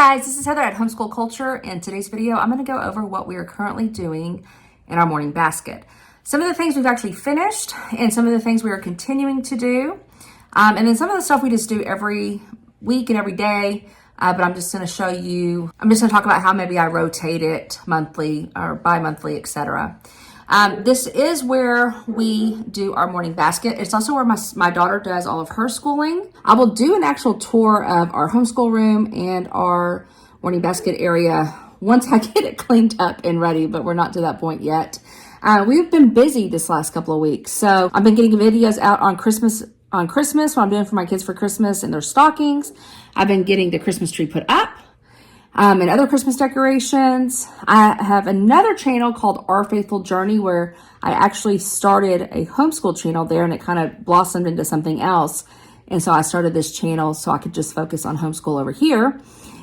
guys, this is Heather at Homeschool Culture. In today's video, I'm going to go over what we are currently doing in our morning basket. Some of the things we've actually finished and some of the things we are continuing to do. And then some of the stuff we just do every week and every day. But I'm just going to show you, I'm just going to talk about how maybe I rotate it monthly or bi-monthly, etc. This is where we do our morning basket. It's also where my daughter does all of her schooling. I will do an actual tour of our homeschool room and our morning basket area once I get it cleaned up and ready, but we're not to that point yet. We've been busy this last couple of weeks. So I've been getting videos out on Christmas, what I'm doing for my kids for Christmas and their stockings. I've been getting the Christmas tree put up. And other Christmas decorations. I have another channel called Our Faithful Journey where I actually started a homeschool channel there and it kind of blossomed into something else. And so I started this channel so I could just focus on homeschool over here.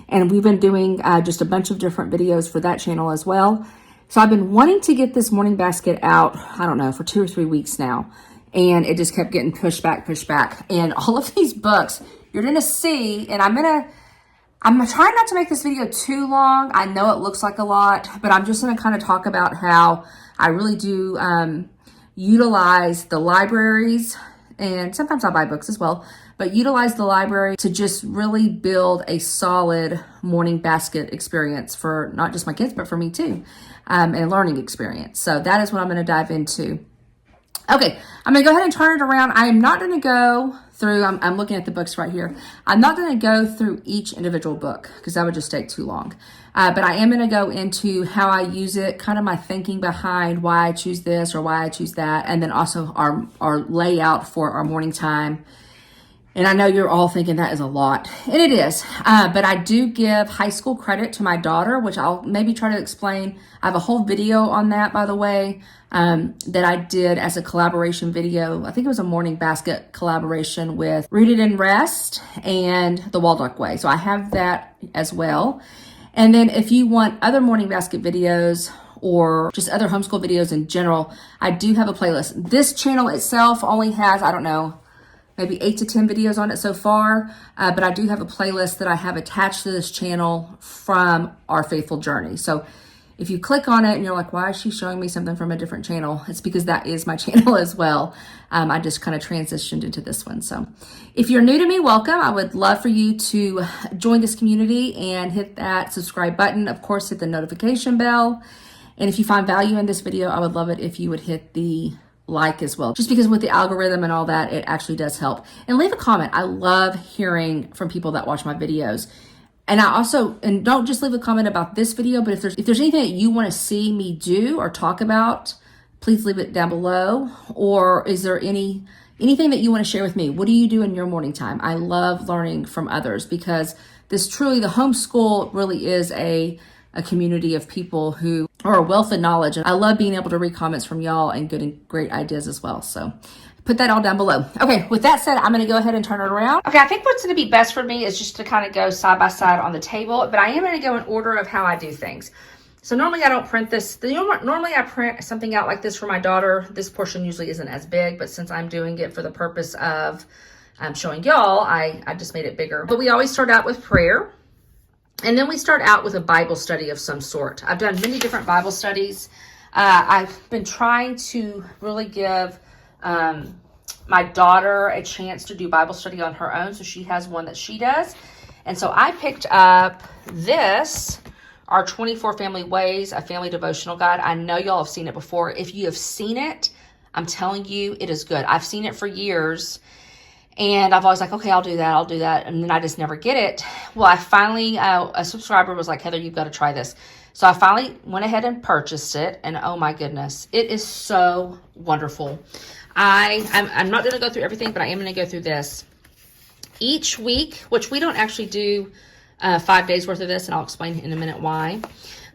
And we've been doing just a bunch of different videos for that channel as well. So I've been wanting to get this morning basket out, I don't know, for 2 or 3 weeks now. And it just kept getting pushed back. And all of these books you're going to see, and I'm trying not to make this video too long. I know it looks like a lot, but I'm just going to kind of talk about how I really do utilize the libraries, and sometimes I buy books as well, but utilize the library to just really build a solid morning basket experience for not just my kids, but for me too, and a learning experience. So that is what I'm going to dive into. Okay, I'm going to go ahead and turn it around. I am not going to go through, I'm looking at the books right here. I'm not going to go through each individual book because that would just take too long. But I am going to go into how I use it, kind of my thinking behind why I choose this or why I choose that, and then also our layout for our morning time. And I know you're all thinking that is a lot, and it is. But I do give high school credit to my daughter, which I'll maybe try to explain. I have a whole video on that, by the way, that I did as a collaboration video. I think it was a morning basket collaboration with Rooted in Rest and The Waldock Way. So I have that as well. And then if you want other morning basket videos or just other homeschool videos in general, I do have a playlist. This channel itself only has, I don't know, maybe 8 to 10 videos on it so far. But I do have a playlist that I have attached to this channel from Our Faithful Journey. So if you click on it and you're like, why is she showing me something from a different channel? It's because that is my channel as well. I just kind of transitioned into this one. So if you're new to me, welcome. I would love for you to join this community and hit that subscribe button. Of course, hit the notification bell. And if you find value in this video, I would love it if you would hit the like as well, just because with the algorithm and all that, it actually does help. And leave a comment. I love hearing from people that watch my videos. And and don't just leave a comment about this video, but if there's anything that you want to see me do or talk about, please leave it down below. Or is there anything that you want to share with me? What do you do in your morning time? I love learning from others because the homeschool really is a community of people who are a wealth of knowledge. And I love being able to read comments from y'all and getting great ideas as well. So put that all down below. Okay, with that said, I'm going to go ahead and turn it around. Okay, I think what's going to be best for me is just to kind of go side by side on the table, but I am going to go in order of how I do things. So normally I don't print this. Normally I print something out like this for my daughter. This portion usually isn't as big, but since I'm doing it for the purpose of showing y'all, I just made it bigger. But we always start out with prayer. And then we start out with a Bible study of some sort. I've done many different Bible studies. I've been trying to really give my daughter a chance to do Bible study on her own. So she has one that she does. And so I picked up this, our 24 Family Ways, a family devotional guide. I know y'all have seen it before. If you have seen it, I'm telling you, it is good. I've seen it for years. And I've always like, okay, I'll do that. And then I just never get it. Well, I finally, a subscriber was like, Heather, you've got to try this. So I finally went ahead and purchased it. And oh my goodness, it is so wonderful. I'm not going to go through everything, but I am going to go through this. Each week, which we don't actually do 5 days worth of this, and I'll explain in a minute why.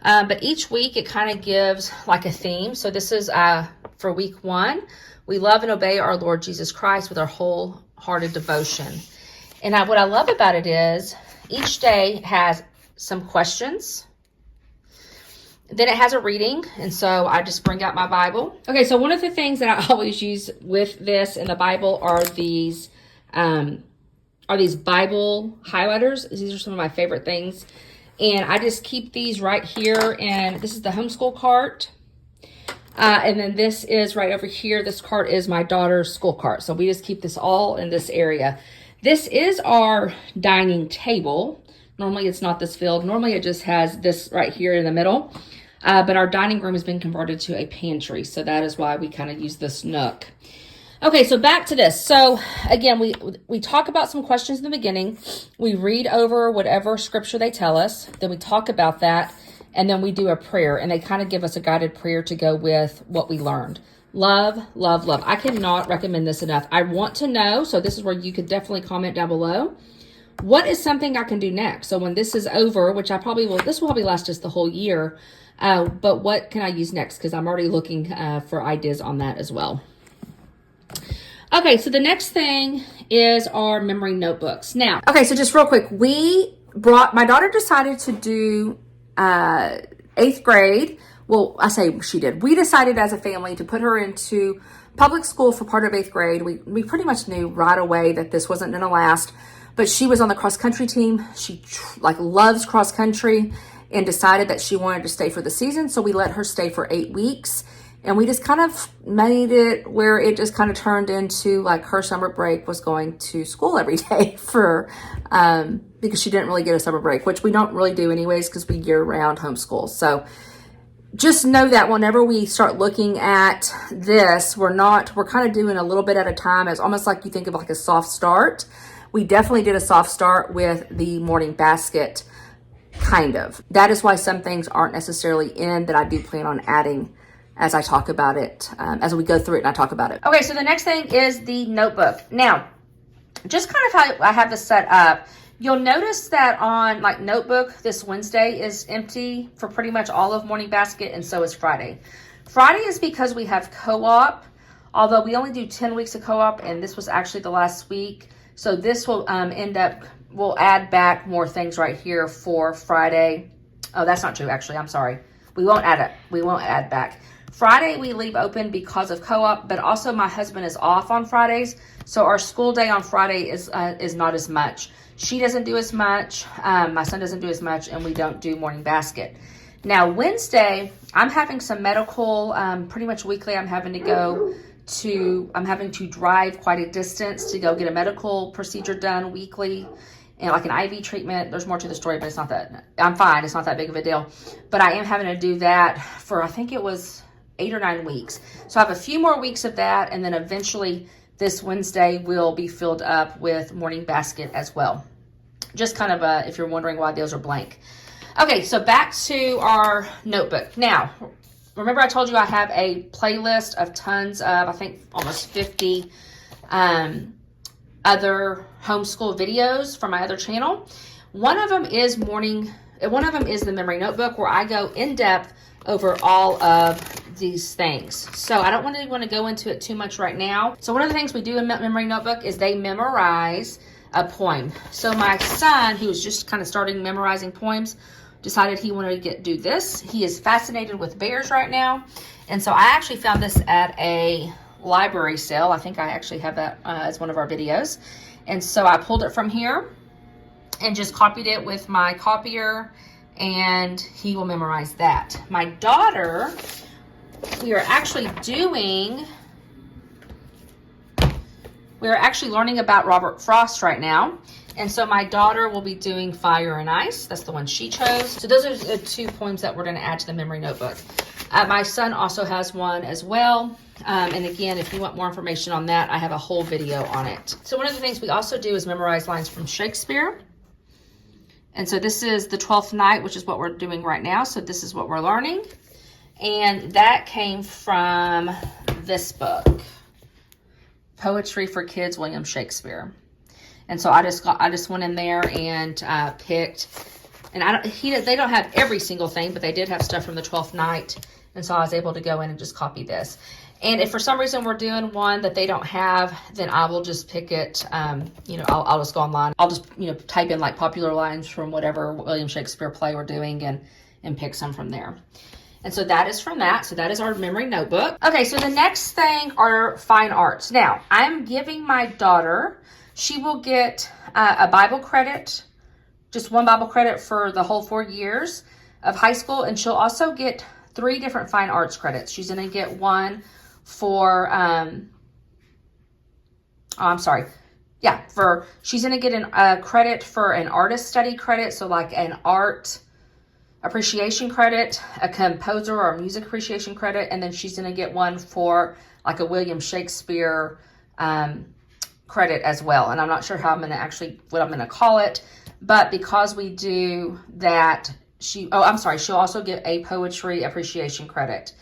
But each week it kind of gives like a theme. So this is for week 1. We love and obey our Lord Jesus Christ with our wholehearted devotion. And what I love about it is each day has some questions. Then it has a reading, and so I just bring out my Bible. Okay, so one of the things that I always use with this in the Bible are these Bible highlighters. These are some of my favorite things. And I just keep these right here. And this is the homeschool cart. And then this is right over here. This cart is my daughter's school cart. So we just keep this all in this area. This is our dining table. Normally it's not this filled. Normally it just has this right here in the middle. But our dining room has been converted to a pantry. So that is why we kind of use this nook. Okay, so back to this. So again, we talk about some questions in the beginning. We read over whatever scripture they tell us. Then we talk about that. And then we do a prayer. And they kind of give us a guided prayer to go with what we learned. Love, love, love. I cannot recommend this enough. I want to know, so this is where you could definitely comment down below. What is something I can do next? So when this is over, which I probably will, this will probably last us the whole year. But what can I use next? Because I'm already looking for ideas on that as well. Okay, so the next thing is our memory notebooks. Now, okay, so just real quick, my daughter decided to do 8th grade. Well, I say she did. We decided as a family to put her into public school for part of 8th grade. We pretty much knew right away that this wasn't going to last, but she was on the cross country team. She loves cross country and decided that she wanted to stay for the season. So we let her stay for 8 weeks. And we just kind of made it where it just kind of turned into like her summer break was going to school every day because she didn't really get a summer break, which we don't really do anyways because we year-round homeschool. So just know that whenever we start looking at this, we're kind of doing a little bit at a time. It's almost like you think of like a soft start. We definitely did a soft start with the morning basket, kind of. That is why some things aren't necessarily in that I do plan on adding as I talk about it, as we go through it and I talk about it. Okay, so the next thing is the notebook. Now, just kind of how I have this set up, you'll notice that on like notebook, this Wednesday is empty for pretty much all of morning basket, and so is Friday. Friday is because we have co-op, although we only do 10 weeks of co-op, and this was actually the last week. So this will we'll add back more things right here for Friday. Oh, that's not true, actually. I'm sorry. We won't add it. We won't add back. Friday we leave open because of co-op, but also my husband is off on Fridays, so our school day on Friday is not as much. She doesn't do as much, my son doesn't do as much, and we don't do morning basket. Now Wednesday, I'm having some medical, pretty much weekly. I'm having to drive quite a distance to go get a medical procedure done weekly. And like an IV treatment. There's more to the story, but it's not that, I'm fine. It's not that big of a deal. But I am having to do that for, I think it was 8 or 9 weeks. So I have a few more weeks of that. And then eventually this Wednesday will be filled up with morning basket as well. Just kind of if you're wondering why those are blank. Okay, so back to our notebook. Now, remember I told you I have a playlist of tons of, I think almost 50 other homeschool videos from my other channel. One of them is the memory notebook, where I go in depth over all of these things. So I don't want to go into it too much right now. So one of the things we do in memory notebook is they memorize a poem. So my son, who was just kind of starting memorizing poems, decided he wanted to do this. He is fascinated with bears right now. And so I actually found this at a library sale. I think I actually have that as one of our videos. And so I pulled it from here and just copied it with my copier, and he will memorize that. My daughter, we are actually learning about Robert Frost right now. And so my daughter will be doing Fire and Ice. That's the one she chose. So those are the 2 poems that we're going to add to the memory notebook. My son also has one as well. And again, if you want more information on that, I have a whole video on it. So one of the things we also do is memorize lines from Shakespeare. And so this is the 12th night, which is what we're doing right now. So this is what we're learning. And that came from this book, Poetry for Kids, William Shakespeare. And so I just went in there and picked, and they don't have every single thing, but they did have stuff from the 12th night. And so I was able to go in and just copy this. And if for some reason we're doing one that they don't have, then I will just pick it, I'll just go online. I'll just, type in like popular lines from whatever William Shakespeare play we're doing and pick some from there. And so that is from that. So that is our memory notebook. Okay, so the next thing are fine arts. Now, I'm giving my daughter, she will get a Bible credit just one Bible credit for the whole 4 years of high school. And she'll also get 3 different fine arts credits. She's going to get one for, she's going to get a credit for an artist study credit. So like an art appreciation credit, a composer or music appreciation credit. And then she's going to get one for like a William Shakespeare credit as well. And I'm not sure how what I'm going to call it. But because we do that, she'll also get a poetry appreciation credit.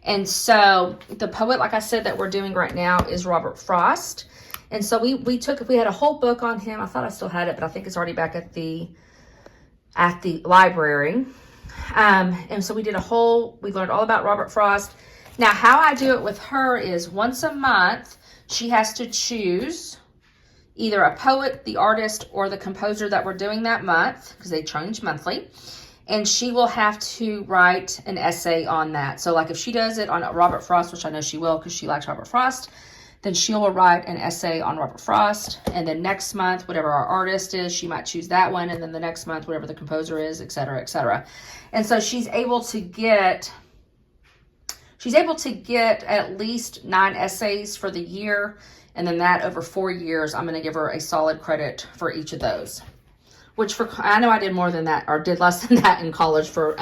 And so the poet, like I said, that we're doing right now is Robert Frost. And so we had a whole book on him. I thought I still had it, but I think it's already back at the library. And so we learned all about Robert Frost. Now, how I do it with her is once a month, she has to choose either a poet, the artist, or the composer that we're doing that month, because they change monthly. And she will have to write an essay on that. So like if she does it on Robert Frost, which I know she will because she likes Robert Frost, then she will write an essay on Robert Frost. And then next month, whatever our artist is, she might choose that one. And then the next month, whatever the composer is, et cetera, et cetera. And so she's able to get at least 9 essays for the year. And then that over 4 years, I'm going to give her a solid credit for each of those. Which I know I did more than that, or did less than that in college for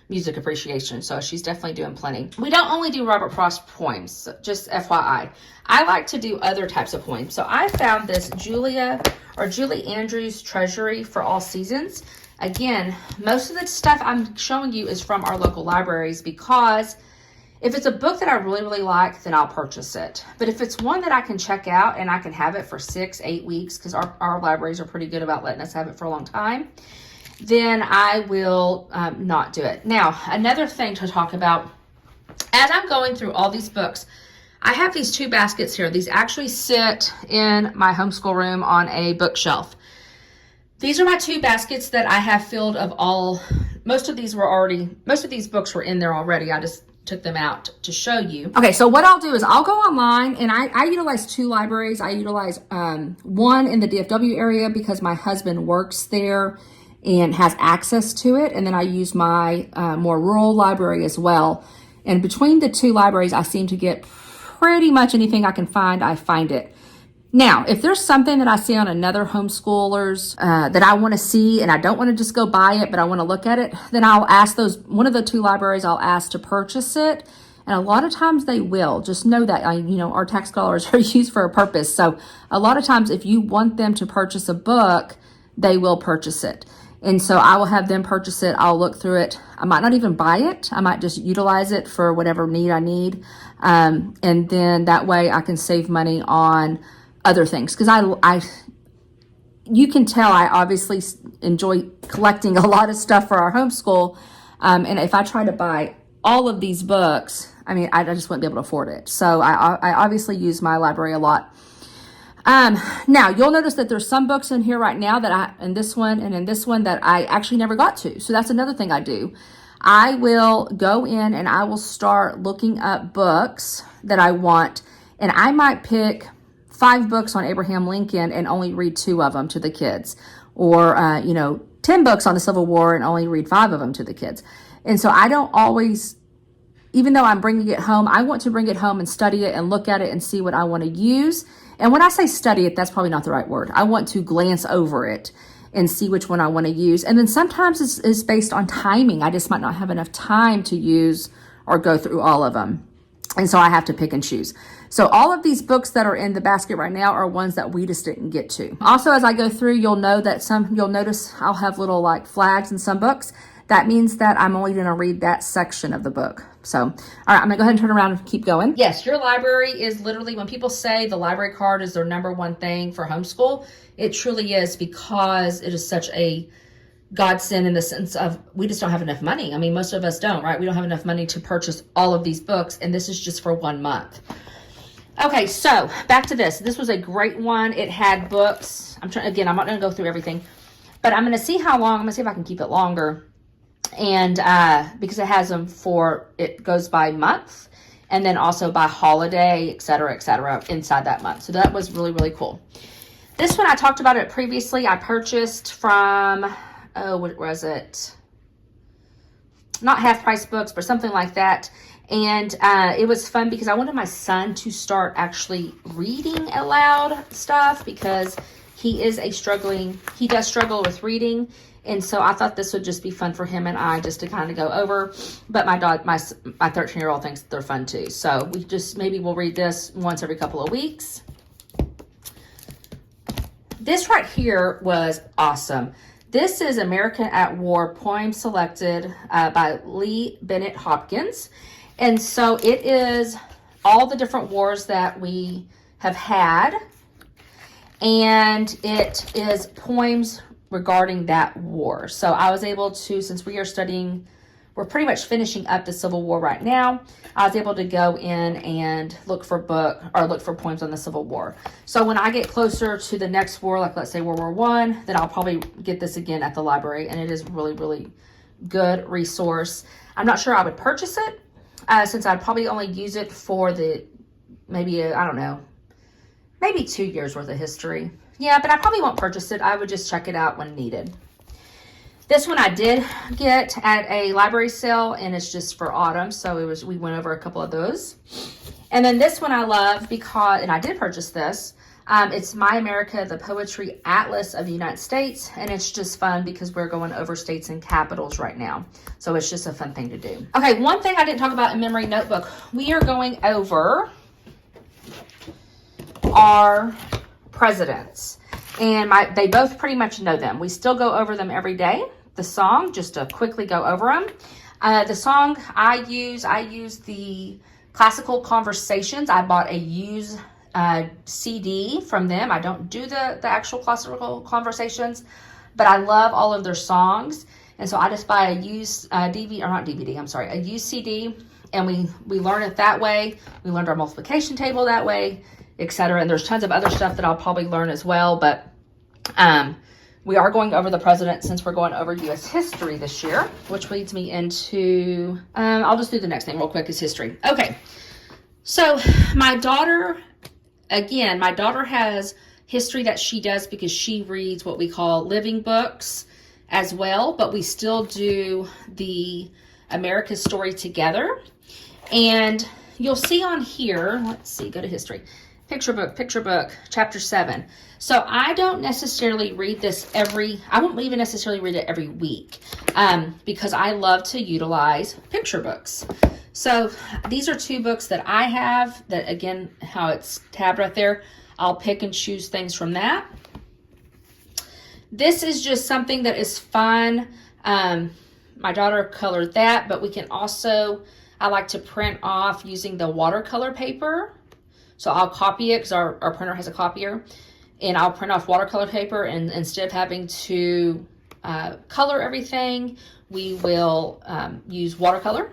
music appreciation. So she's definitely doing plenty. We don't only do Robert Frost poems, just FYI. I like to do other types of poems. So I found this Julie Andrews Treasury for All Seasons. Again, most of the stuff I'm showing you is from our local libraries, because if it's a book that I really, really like, then I'll purchase it. But if it's one that I can check out and I can have it for 6-8 weeks, because our libraries are pretty good about letting us have it for a long time, then I will not do it. Now, another thing to talk about, as I'm going through all these books, I have these 2 baskets here. These actually sit in my homeschool room on a bookshelf. These are my 2 baskets that I have filled most of these books were in there already. I just took them out to show you. Okay, so what I'll do is I'll go online, and I utilize 2 libraries. I utilize one in the DFW area because my husband works there and has access to it. And then I use my more rural library as well. And between the 2 libraries, I seem to get pretty much anything I can find, I find it. Now, if there's something that I see on another homeschooler's that I want to see, and I don't want to just go buy it, but I want to look at it, then I'll ask one of the 2 libraries I'll ask to purchase it. And a lot of times they will. Just know that, our tax dollars are used for a purpose. So a lot of times if you want them to purchase a book, they will purchase it. And so I will have them purchase it. I'll look through it. I might not even buy it. I might just utilize it for whatever need I need. And then that way I can save money on other things, because you can tell I obviously enjoy collecting a lot of stuff for our homeschool, and if I try to buy all of these books, I just wouldn't be able to afford it. So I obviously use my library a lot. Now you'll notice that there's some books in here right now in this one and in this one that I actually never got to. So that's another thing I do. I will go in and I will start looking up books that I want, and I might pick 5 books on Abraham Lincoln and only read 2 of them to the kids, or 10 books on the Civil War and only read 5 of them to the kids. And so I don't always, even though I'm bringing it home, I want to bring it home and study it and look at it and see what I want to use. And when I say study it, that's probably not the right word. I want to glance over it and see which one I want to use. And then sometimes it's based on timing. I just might not have enough time to use or go through all of them. And so I have to pick and choose. So all of these books that are in the basket right now are ones that we just didn't get to. Also, as I go through, you'll notice I'll have little like flags in some books. That means that I'm only going to read that section of the book. So, all right, I'm going to go ahead and turn around and keep going. Yes, your library is literally, when people say the library card is their number one thing for homeschool, it truly is, because it is such a godsend in the sense of we just don't have enough money. Most of us don't, right? We don't have enough money to purchase all of these books, and this is just for 1 month. Okay, so back to this. This was a great one. It had books. I'm not going to go through everything, but I'm going to see how long. I'm going to see if I can keep it longer. And because it has them it goes by month, and then also by holiday, et cetera, inside that month. So that was really, really cool. This one, I talked about it previously. I purchased from, oh, what was it? Not Half Price Books, but something like that. And it was fun because I wanted my son to start actually reading aloud stuff, because he does struggle with reading. And so I thought this would just be fun for him and I just to kind of go over. But my 13-year-old thinks they're fun too. So maybe we'll read this once every couple of weeks. This right here was awesome. This is America at War, poem selected by Lee Bennett Hopkins. And so it is all the different wars that we have had. And it is poems regarding that war. So I was able to, since we're pretty much finishing up the Civil War right now, I was able to go in and look for poems on the Civil War. So when I get closer to the next war, like let's say World War I, then I'll probably get this again at the library, and it is really, really good resource. I'm not sure I would purchase it, since I'd probably only use it for maybe 2 years worth of history. Yeah, but I probably won't purchase it. I would just check it out when needed. This one I did get at a library sale, and it's just for autumn. So we went over a couple of those. And then this one I love because, and I did purchase this. It's My America, the Poetry Atlas of the United States. And it's just fun because we're going over states and capitals right now. So it's just a fun thing to do. Okay, one thing I didn't talk about in Memory Notebook. We are going over our presidents. And they both pretty much know them. We still go over them every day. The song, just to quickly go over them. The song I use the Classical Conversations. I bought a used CD from them. I don't do the actual Classical Conversations, but I love all of their songs. And so I just buy a used a used CD, and we learn it that way. We learned our multiplication table that way, etc. And there's tons of other stuff that I'll probably learn as well, but we are going over the president since we're going over U.S. history this year, which leads me into, I'll just do the next thing real quick, is history. Okay, so my daughter has history that she does because she reads what we call living books as well, but we still do the America's Story together. And you'll see on here, let's see, go to history. Picture book, chapter 7. So I don't necessarily read this I won't even necessarily read it every week, because I love to utilize picture books. So these are 2 books that I have that, again, how it's tabbed right there. I'll pick and choose things from that. This is just something that is fun. My daughter colored that, but we can also, I like to print off using the watercolor paper. So I'll copy it because our printer has a copier, and I'll print off watercolor paper, and instead of having to color everything, we will use watercolor.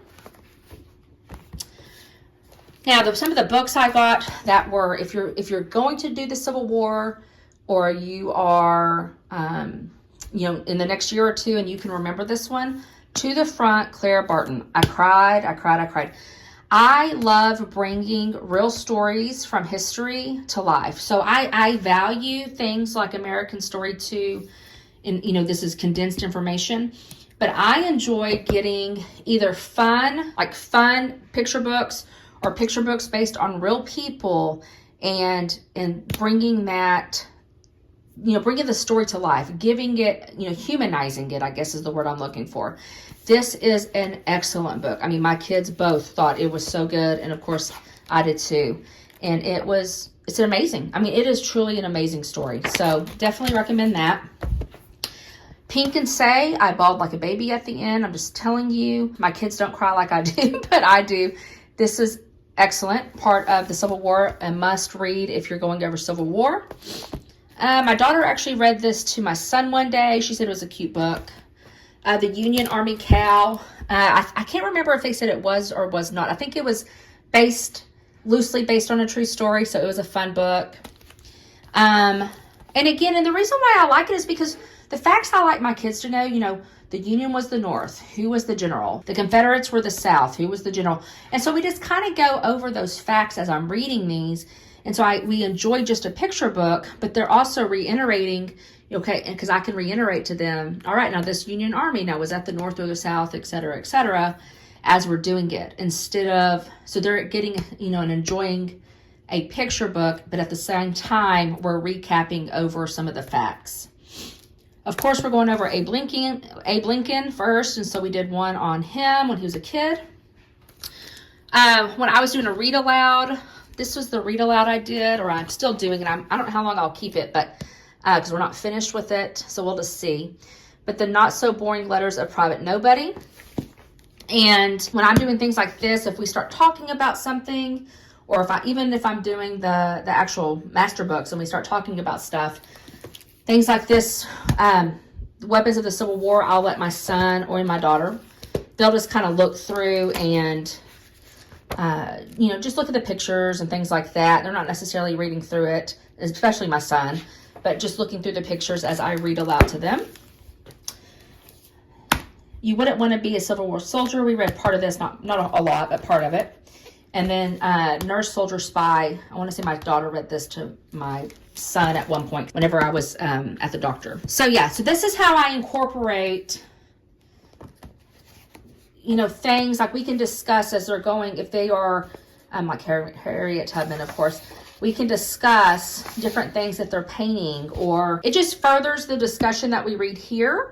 Now, some of the books I got that were, if you're going to do the Civil War, or you are, in the next year or 2, and you can remember this one, To the Front, Clara Barton. I cried. I love bringing real stories from history to life. So I value things like American Story 2, and this is condensed information, but I enjoy getting either fun picture books, or picture books based on real people, and bringing that, bringing the story to life, giving it, humanizing it, I guess is the word I'm looking for. This is an excellent book. I mean, my kids both thought it was so good, and of course I did too. And it's amazing. I mean, it is truly an amazing story. So definitely recommend that. Pink and Say, I bawled like a baby at the end. I'm just telling you, my kids don't cry like I do, but I do. This is excellent part of the Civil War, a must read if you're going over Civil War. My daughter actually read this to my son one day. She said it was a cute book. The Union Army Cow. I can't remember if they said it was or was not. I think it was loosely based on a true story, so it was a fun book. And again, and the reason why I like it is because the facts I like my kids to know, the Union was the North. Who was the general? The Confederates were the South. Who was the general? And so we just kind of go over those facts as I'm reading these. And so we enjoy just a picture book, but they're also reiterating, okay, because I can reiterate to them, all right, now this Union Army, now was that the North or the South, et cetera, as we're doing it. Instead of, so they're getting, and enjoying a picture book, but at the same time, we're recapping over some of the facts. Of course, we're going over Abe Lincoln first, and so we did one on him when he was a kid. When I was doing a read aloud, this was the read aloud I did, or I'm still doing it. I don't know how long I'll keep it, but because we're not finished with it, so we'll just see. But the Not So Boring Letters of Private Nobody. And when I'm doing things like this, if we start talking about something, or even if I'm doing the actual master books and we start talking about stuff, things like this, Weapons of the Civil War, I'll let my son or my daughter, they'll just kind of look through and, just look at the pictures and things like that. They're not necessarily reading through it, especially my son, but just looking through the pictures as I read aloud to them. You Wouldn't Want to Be a Civil War Soldier. We read part of this, not a lot, but part of it. And then Nurse, Soldier, Spy. I want to say my daughter read this to my son at one point whenever I was at the doctor. So yeah, so this is how I incorporate, things like we can discuss as they're going. If they are, like Harriet Tubman, of course, we can discuss different things that they're painting, or it just furthers the discussion that we read here.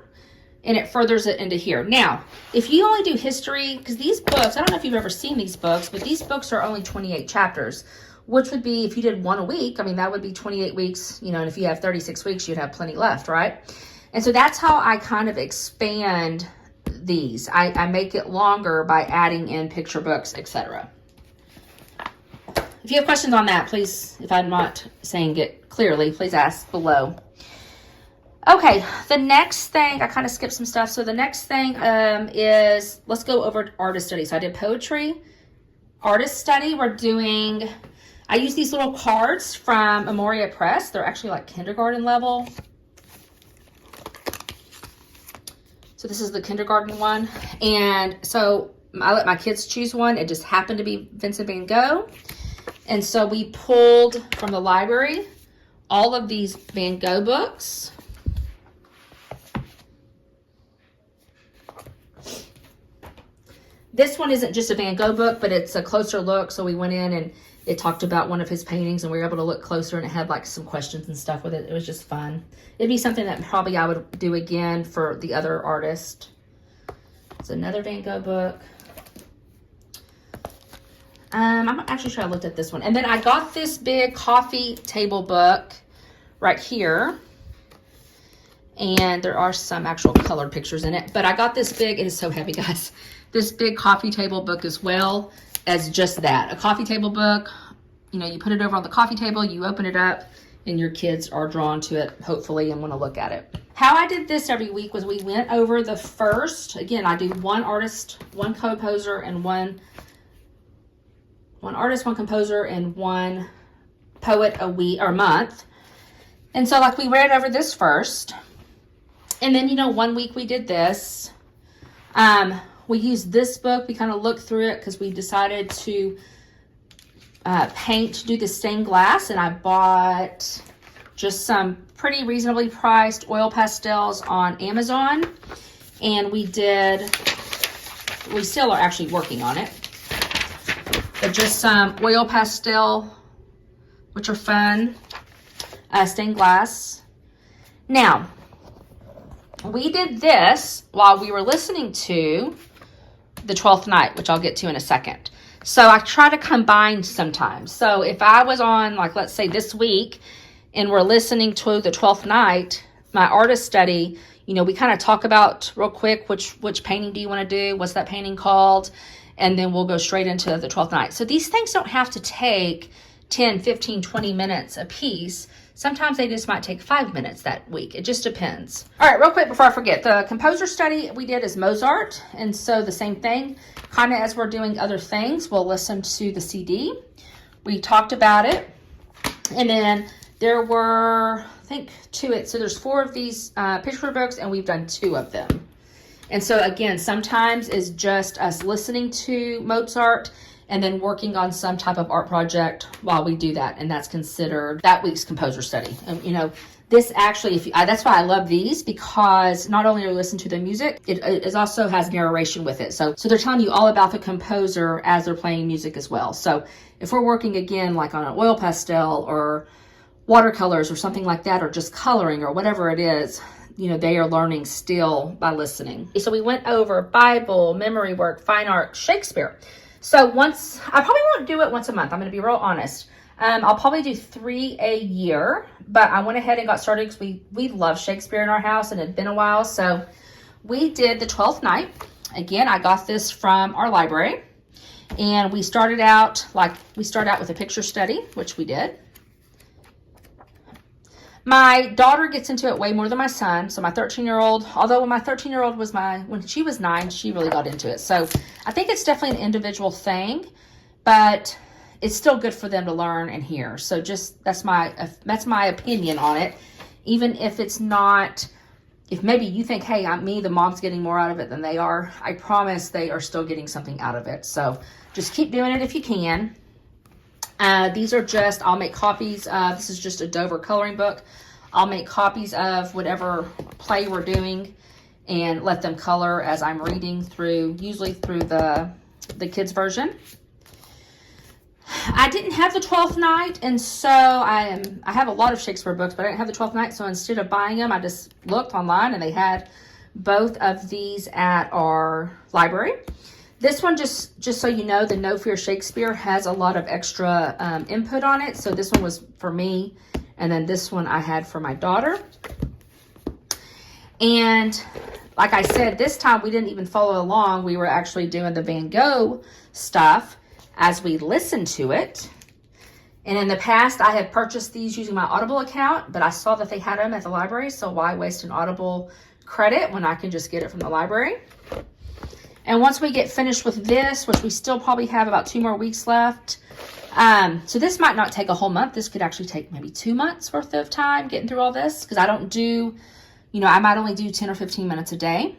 And it furthers it into here. Now, if you only do history, because these books, I don't know if you've ever seen these books, but these books are only 28 chapters, which would be, if you did one a week, that would be 28 weeks, and if you have 36 weeks, you'd have plenty left, right? And so that's how I kind of expand these. I make it longer by adding in picture books, etc. If you have questions on that, please, if I'm not saying it clearly, please ask below. Okay, the next thing, I kind of skipped some stuff. So the next thing is, let's go over artist study. So I did poetry, artist study. I use these little cards from Memoria Press. They're actually like kindergarten level. So this is the kindergarten one. And so I let my kids choose one. It just happened to be Vincent van Gogh. And so we pulled from the library all of these Van Gogh books. This one isn't just a Van Gogh book, but it's a closer look. So we went in and it talked about one of his paintings, and we were able to look closer, and it had like some questions and stuff with it. It was just fun. It'd be something that probably I would do again for the other artist. It's another Van Gogh book. I'm not actually sure I looked at this one. And then I got this big coffee table book right here. And there are some actual colored pictures in it. But I got this big, it is so heavy, guys. This big coffee table book as well as just that. A coffee table book, you put it over on the coffee table, you open it up, and your kids are drawn to it, hopefully, and want to look at it. How I did this every week was we went over the first, again, I do one artist, one composer, and one artist, one composer, and one poet a week or month. And so like we read over this first. And then, 1 week we did this. We used this book. We kind of looked through it because we decided to do the stained glass. And I bought just some pretty reasonably priced oil pastels on Amazon. And we still are actually working on it. But just some oil pastel, which are fun, stained glass. Now, we did this while we were listening to the 12th Night, which I'll get to in a second. So I try to combine sometimes. So if I was on, like, let's say this week, and we're listening to the 12th Night, my artist study, we kind of talk about real quick, which painting do you want to do? What's that painting called? And then we'll go straight into the 12th Night. So these things don't have to take 10, 15, 20 minutes a piece. Sometimes they just might take 5 minutes that week. It just depends. All right, real quick before I forget, the composer study we did is Mozart. And so the same thing, kind of as we're doing other things, we'll listen to the CD. We talked about it. And then there were, I think, so there's 4 of these picture books, and we've done 2 of them. And so again, sometimes it's just us listening to Mozart, and then working on some type of art project while we do that. And that's considered that week's composer study. And, you know, this actually, that's why I love these, because not only are you listening to the music, it also has narration with it. So they're telling you all about the composer as they're playing music as well. So if we're working again, like on an oil pastel or watercolors or something like that, or just coloring or whatever it is, you know, they are learning still by listening. So we went over Bible, memory work, fine art, Shakespeare. So I probably won't do it once a month. I'm going to be real honest. I'll probably do 3 a year, but I went ahead and got started because we love Shakespeare in our house and it had been a while. So we did the 12th night. Again, I got this from our library, and we started out with a picture study, which we did. My daughter gets into it way more than my son. So my 13-year-old, although when my 13-year-old when she was 9, she really got into it. So I think it's definitely an individual thing, but it's still good for them to learn and hear. So just, that's my opinion on it. Even if it's not, if maybe you think, hey, the mom's getting more out of it than they are, I promise they are still getting something out of it. So just keep doing it if you can. These are just, I'll make copies of, this is just a Dover coloring book. I'll make copies of whatever play we're doing and let them color as I'm reading through, usually through the kids version. I didn't have the 12th night, and so I have a lot of Shakespeare books, but I didn't have the 12th night, so instead of buying them, I just looked online, and they had both of these at our library. This one, just so you know, the No Fear Shakespeare has a lot of extra input on it. So this one was for me, and then this one I had for my daughter. And like I said, this time we didn't even follow along. We were actually doing the Van Gogh stuff as we listened to it. And in the past, I have purchased these using my Audible account, but I saw that they had them at the library, so why waste an Audible credit when I can just get it from the library? And once we get finished with this, which we still probably have about 2 more weeks left, so this might not take a whole month. This could actually take maybe 2 months worth of time getting through all this, because I don't do, I might only do 10 or 15 minutes a day.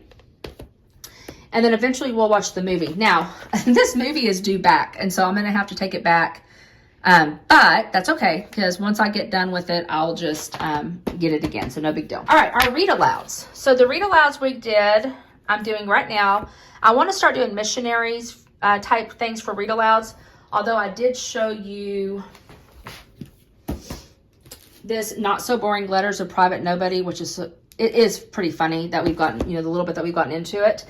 And then eventually we'll watch the movie. Now, this movie is due back, and so I'm going to have to take it back. But that's okay, because once I get done with it, I'll just get it again, so no big deal. All right, our read-alouds. So the read-alouds I'm doing right now. I want to start doing missionaries type things for read-alouds, although I did show you this Not So Boring Letters of Private Nobody, which is, it is pretty funny that we've gotten, the little bit that we've gotten into it.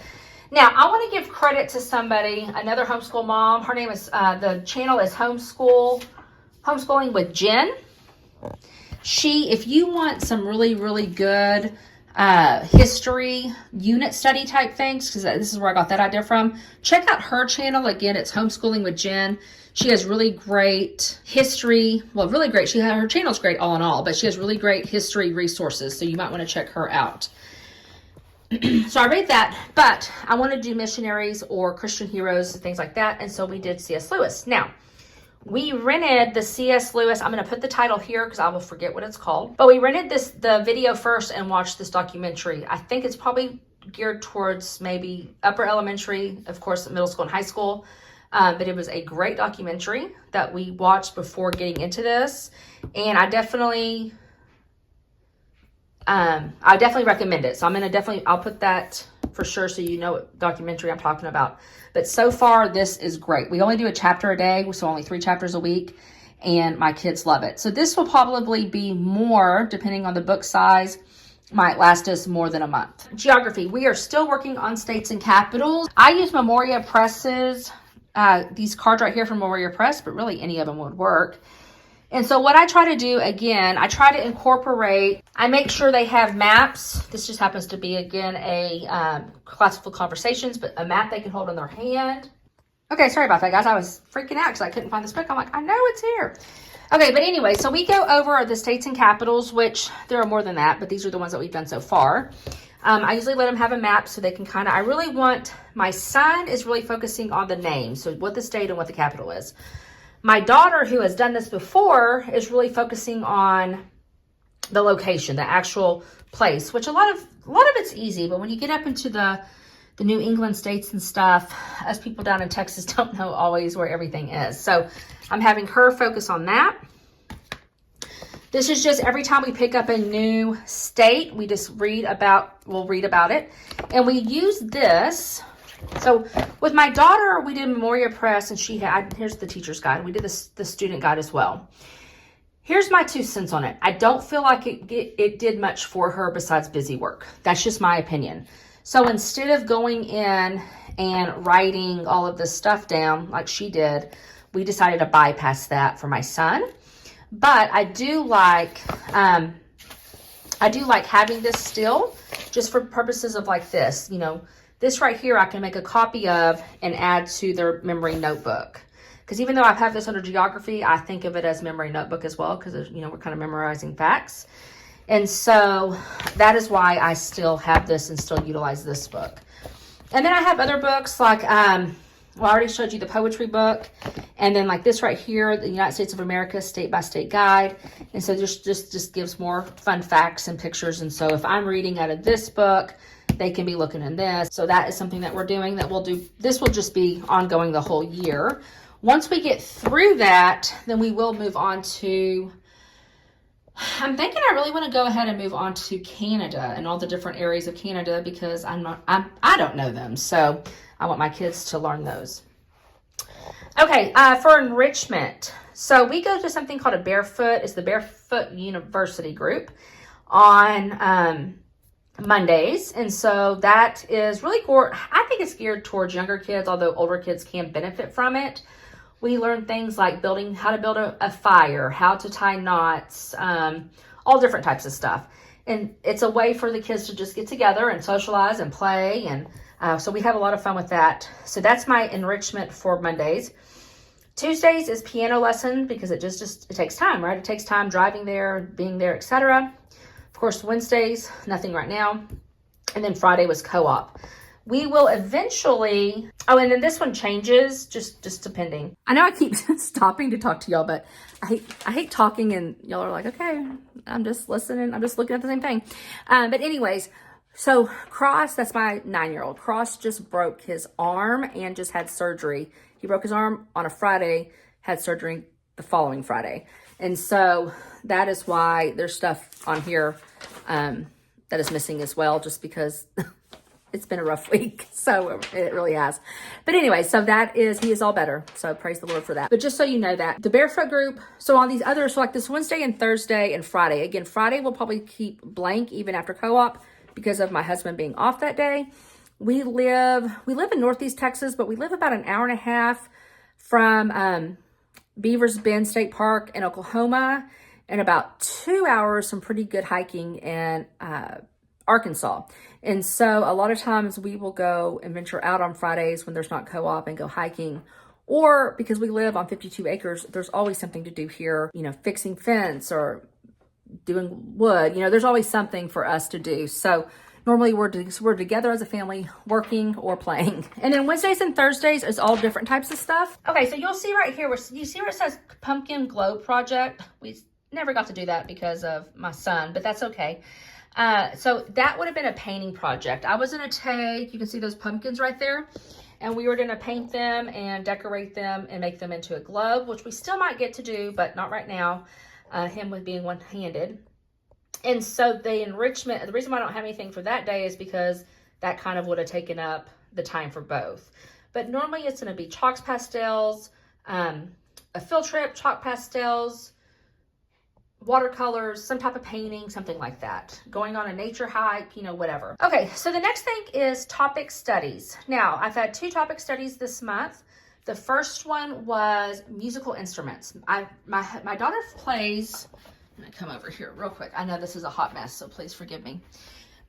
Now, I want to give credit to somebody, another homeschool mom. Her name is, the channel is Homeschooling with Jen. If you want some really, really good history unit study type things, because this is where I got that idea from, check out her channel. Again, it's Homeschooling with Jen. She has really great history, really great. Her channel's great all in all, but she has really great history resources, so you might want to check her out. So I read that, but I want to do missionaries or Christian heroes and things like that, and so we did C.S. Lewis. Now, we rented the C.S. Lewis. I'm going to put the title here because I will forget what it's called. But we rented the video first and watched this documentary. I think it's probably geared towards maybe upper elementary, of course, middle school and high school. But it was a great documentary that we watched before getting into this. And I definitely recommend it. So I'll put that for sure so you know what documentary I'm talking about. But so far, this is great. We only do a chapter a day, so only 3 chapters a week, and my kids love it. So this will probably be more, depending on the book size, might last us more than a month. Geography. We are still working on states and capitals. I use Memoria Presses, these cards right here from Memoria Press, but really any of them would work. And so what I try to do, again, I try to incorporate, I make sure they have maps. This just happens to be, again, a Classical Conversations, but a map they can hold in their hand. Okay, sorry about that, guys. I was freaking out because I couldn't find this book. I'm like, I know it's here. Okay, but anyway, so we go over the states and capitals, which there are more than that, but these are the ones that we've done so far. I usually let them have a map so they can I really want, my son is really focusing on the name, so what the state and what the capital is. My daughter, who has done this before, is really focusing on the location, the actual place, which a lot of it's easy, but when you get up into the the New England states and stuff. Us people down in Texas don't know always where everything is. So I'm having her focus on that. This is just every time we pick up a new state, we just we'll read about it. And we use this. So with my daughter, we did Memoria Press, and here's the teacher's guide. We did the student guide as well. Here's my 2 cents on it. I don't feel like it did much for her besides busy work. That's just my opinion. So instead of going in and writing all of this stuff down like she did, we decided to bypass that for my son. But I do like having this still, just for purposes of like this. You know, this right here I can make a copy of and add to their memory notebook. Because even though I have this under geography, I think of it as memory notebook as well, because, you know, we're kind of memorizing facts. And so that is why I still have this and still utilize this book. And then I have other books like, I already showed you the poetry book. And then like this right here, the United States of America State by State Guide. And so just gives more fun facts and pictures. And so if I'm reading out of this book, they can be looking in this. So that is something that we're doing that we'll do. This will just be ongoing the whole year. Once we get through that, then we will move on to, I'm thinking I really want to go ahead and move on to Canada and all the different areas of Canada, because I don't know them. So I want my kids to learn those. Okay, for enrichment. So we go to something called a Barefoot. It's the Barefoot University group on Mondays. And so that is really, I think it's geared towards younger kids, although older kids can benefit from it. We learn things like how to build a fire, how to tie knots, all different types of stuff. And it's a way for the kids to just get together and socialize and play. And so we have a lot of fun with that. So that's my enrichment for Mondays. Tuesdays is piano lesson, because it takes time, right? It takes time driving there, being there, etc. Of course, Wednesdays, nothing right now. And then Friday was co-op. We will eventually, and then this one changes, just depending. I know I keep stopping to talk to y'all, but I hate talking and y'all are like, okay, I'm just listening. I'm just looking at the same thing. But anyways, so Cross, that's my 9-year-old. Cross just broke his arm and just had surgery. He broke his arm on a Friday, had surgery the following Friday. And so that is why there's stuff on here that is missing as well, just because it's been a rough week. So it really has. But anyway, so he is all better. So praise the Lord for that. But just so you know that the Barefoot group, so on these others, so like this Wednesday and Thursday and Friday, again, Friday we'll probably keep blank even after co-op because of my husband being off that day. We live in Northeast Texas, but we live about an hour and a half from Beavers Bend State Park in Oklahoma, and about 2 hours, some pretty good hiking in Arkansas. And so a lot of times we will go and venture out on Fridays when there's not co-op and go hiking, or because we live on 52 acres, there's always something to do here, you know, fixing fence or doing wood, you know, there's always something for us to do. So normally we're together as a family working or playing. And then Wednesdays and Thursdays is all different types of stuff. Okay, so you'll see right here, you see where it says Pumpkin Glow Project? We never got to do that because of my son, but that's okay. So that would have been a painting project. I was going to take, you can see those pumpkins right there, and we were going to paint them and decorate them and make them into a globe, which we still might get to do, but not right now, him with being one-handed. And so the enrichment, the reason why I don't have anything for that day is because that kind of would have taken up the time for both. But normally it's going to be chalks pastels, a field trip, chalk pastels, watercolors, some type of painting, something like that. Going on a nature hike, you know, whatever. Okay, so the next thing is topic studies. Now, I've had 2 topic studies this month. The first one was musical instruments. My daughter plays, I'm gonna come over here real quick. I know this is a hot mess, so please forgive me.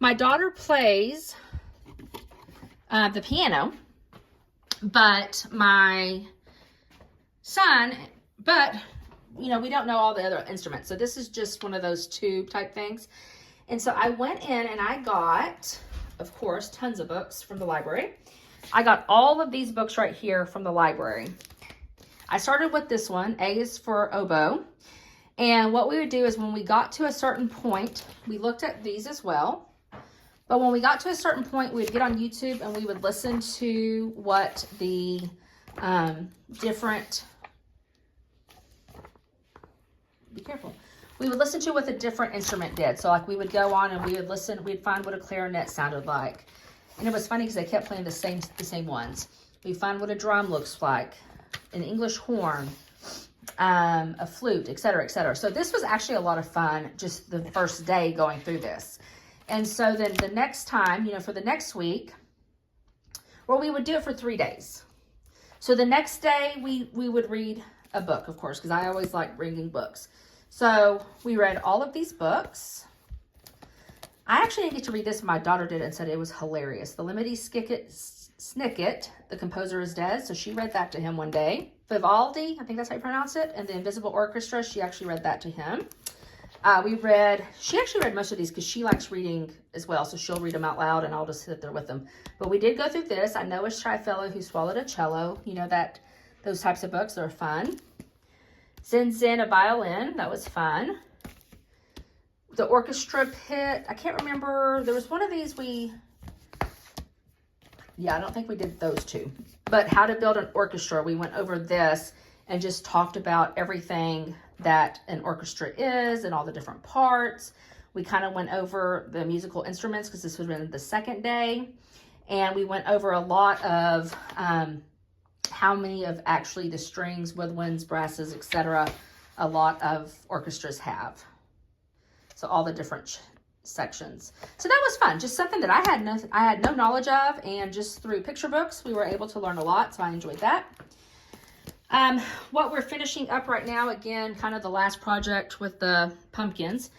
My daughter plays the piano, but my son, you know, we don't know all the other instruments. So this is just one of those tube type things. And so I went in and I got, of course, tons of books from the library. I got all of these books right here from the library. I started with this one. A is for oboe. And what we would do is when we got to a certain point, we looked at these as well. But when we got to a certain point, we would get on YouTube and we would listen to what the different, be careful. We would listen to what the different instrument did. So like we would go on and we would listen, we'd find what a clarinet sounded like. And it was funny because they kept playing the same ones. We'd find what a drum looks like, an English horn, a flute, etc., etc. So this was actually a lot of fun just the first day going through this. And so then the next time, for the next week, well, we would do it for 3 days. So the next day we would read a book, of course, because I always like reading books. So we read all of these books. I actually didn't get to read this. My daughter did it and said it was hilarious. The Lemony Snicket, the composer is dead. So she read that to him one day. Vivaldi, I think that's how you pronounce it. And the Invisible Orchestra, she actually read that to him. She actually read most of these because she likes reading as well. So she'll read them out loud and I'll just sit there with them. But we did go through this. I know a Shy Fellow Who Swallowed a Cello. Those types of books are fun. Zen Zen, a Violin. That was fun. The Orchestra Pit. I can't remember. There was one of these I don't think we did those two. But How to Build an Orchestra. We went over this and just talked about everything that an orchestra is and all the different parts. We kind of went over the musical instruments because this would have been the second day. And we went over a lot of how many of actually the strings, woodwinds, brasses, etc. a lot of orchestras have. So all the different sections. So that was fun. Just something that I had no knowledge of, and just through picture books, we were able to learn a lot. So I enjoyed that. What we're finishing up right now, again, kind of the last project with the pumpkins,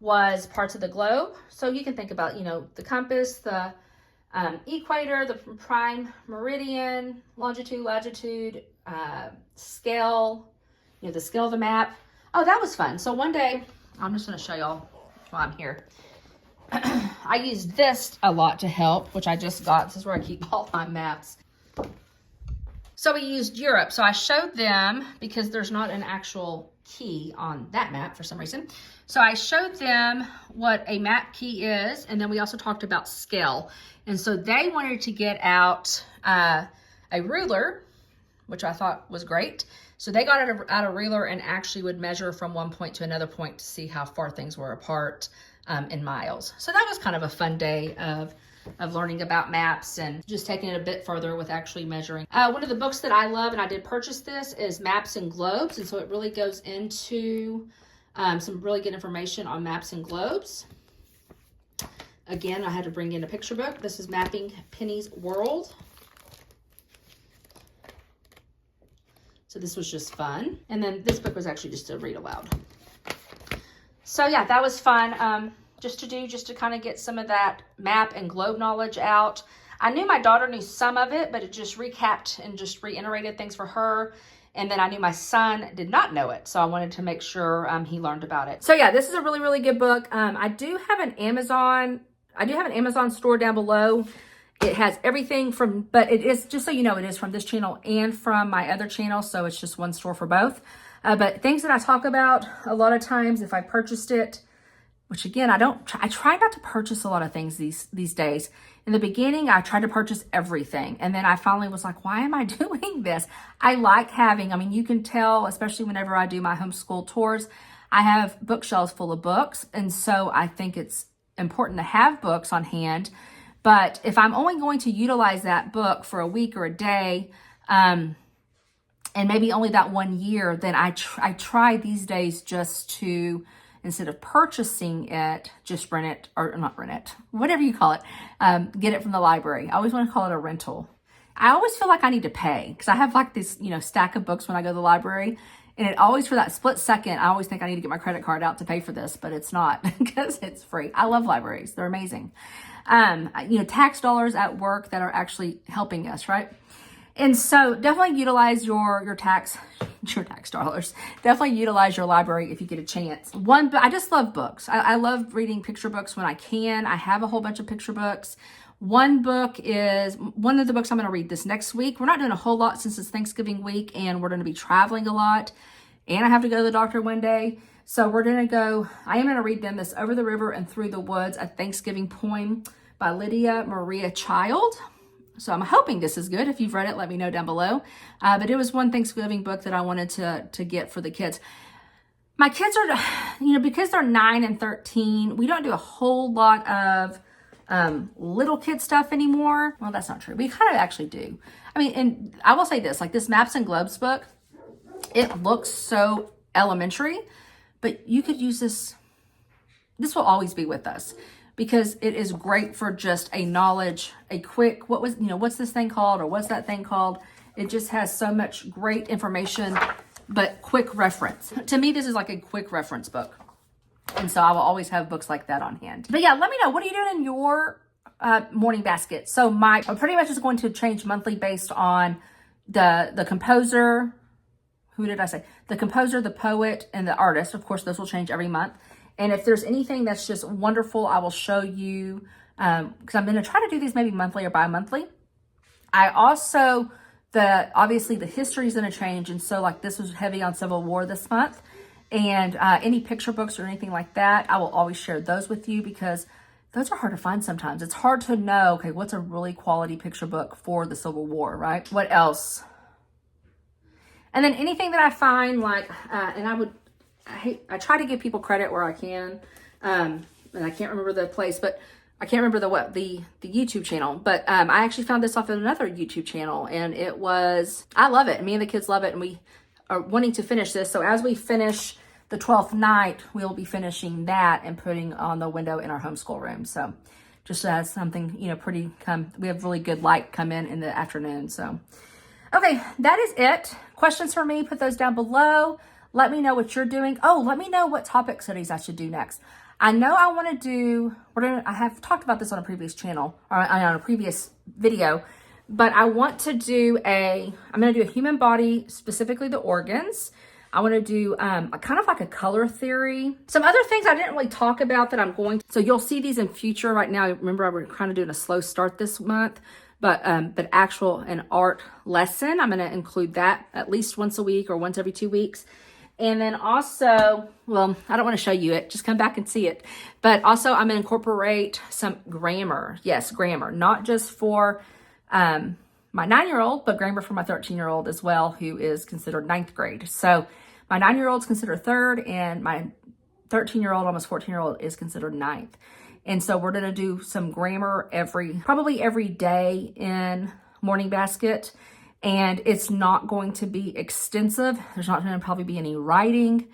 was parts of the globe. So you can think about, the compass, the equator, the prime meridian, longitude, latitude, scale, the scale of the map. Oh, that was fun. So one day, I'm just going to show y'all while I'm here. I used this a lot to help, which I just got. This is where I keep all my maps. So we used Europe. So I showed them, because there's not an actual key on that map for some reason. So I showed them what a map key is, and then we also talked about scale. And so they wanted to get out a ruler, which I thought was great. So they got out a ruler and actually would measure from one point to another point to see how far things were apart in miles. So that was kind of a fun day of learning about maps and just taking it a bit further with actually measuring. One of the books that I love, and I did purchase this, is Maps and Globes. And so it really goes into some really good information on maps and globes. Again, I had to bring in a picture book. This is Mapping Penny's World. So this was just fun. And then this book was actually just to read aloud. So yeah, that was fun. Just to kind of get some of that map and globe knowledge out. I knew my daughter knew some of it, but it just recapped and just reiterated things for her. And then I knew my son did not know it. So I wanted to make sure he learned about it. So yeah, this is a really, really good book. I do have an Amazon store down below. It has everything but it is, just so you know, it is from this channel and from my other channel. So it's just one store for both. But things that I talk about a lot of times, if I purchased it, which again, I try not to purchase a lot of things these days. In the beginning, I tried to purchase everything. And then I finally was like, why am I doing this? I like having, you can tell, especially whenever I do my homeschool tours, I have bookshelves full of books. And so I think it's important to have books on hand. But if I'm only going to utilize that book for a week or a day, and maybe only that 1 year, then I try these days just to, instead of purchasing it, just rent it, or not rent it, whatever you call it, get it from the library. I always want to call it a rental. I always feel like I need to pay, because I have like this, stack of books when I go to the library, and it always, for that split second, I always think I need to get my credit card out to pay for this, but it's not, because it's free. I love libraries. They're amazing. Tax dollars at work that are actually helping us, right? And so definitely utilize your tax dollars. Definitely utilize your library if you get a chance. I just love books. I love reading picture books when I can. I have a whole bunch of picture books. One of the books I'm going to read this next week. We're not doing a whole lot since it's Thanksgiving week, and we're going to be traveling a lot, and I have to go to the doctor one day. So I am going to read them, this Over the River and Through the Woods, a Thanksgiving poem by Lydia Maria Child. So I'm hoping this is good. If you've read it, let me know down below. But it was one Thanksgiving book that I wanted to get for the kids. My kids are, because they're 9 and 13, we don't do a whole lot of little kid stuff anymore. Well, that's not true. We kind of actually do. I mean, and I will say this, like this Maps and Globes book, it looks so elementary, but you could use this. This will always be with us because it is great for just a knowledge, a quick, what's this thing called or what's that thing called? It just has so much great information, but quick reference. To me, this is like a quick reference book. And so I will always have books like that on hand. But yeah, let me know, what are you doing in your morning basket? So I pretty much is going to change monthly based on the composer. Who did I say? The composer, the poet, and the artist. Of course, those will change every month. And if there's anything that's just wonderful, I will show you, because I'm going to try to do these maybe monthly or bi-monthly. I also, obviously the history is going to change. And so like this was heavy on Civil War this month. And any picture books or anything like that, I will always share those with you because those are hard to find sometimes. It's hard to know, okay, what's a really quality picture book for the Civil War, right? What else? And then anything that I find like, and I try to give people credit where I can. And I can't remember the place, but I can't remember the YouTube channel, but I actually found this off of another YouTube channel and I love it. Me and the kids love it. And we are wanting to finish this. So as we finish the 12th night, we'll be finishing that and putting on the window in our homeschool room. So just as something, we have really good light come in the afternoon. So, okay, that is it. Questions for me, put those down below. Let me know what you're doing. Oh, let me know what topic studies I should do next. I know I want to do, I have talked about this on a previous channel, or on a previous video, but I want to do I'm going to do a human body, specifically the organs. I want to do kind of like a color theory. Some other things I didn't really talk about that I'm going to, so you'll see these in future. Right now, remember, we're kind of doing a slow start this month, but an art lesson, I'm going to include that at least once a week or once every 2 weeks. And then also, well, I don't want to show you it, just come back and see it. But also I'm going to incorporate some grammar. Yes, grammar, not just for my 9-year-old, but grammar for my 13-year-old as well, who is considered 9th grade. So my 9-year-old's considered 3rd and my 13-year-old, almost 14-year-old is considered 9th. And so we're going to do some grammar probably every day in Morning Basket. And it's not going to be extensive. There's not going to probably be any writing.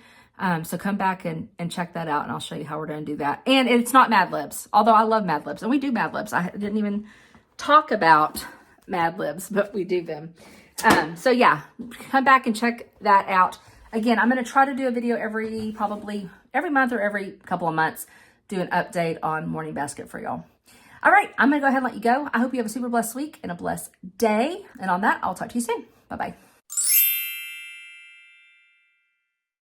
So come back and check that out and I'll show you how we're going to do that. And it's not Mad Libs, although I love Mad Libs and we do Mad Libs. I didn't even talk about Mad Libs, but we do them. So yeah, come back and check that out. Again, I'm going to try to do a video probably every month or every couple of months, do an update on Morning Basket for y'all. All right, I'm going to go ahead and let you go. I hope you have a super blessed week and a blessed day. And on that, I'll talk to you soon. Bye-bye.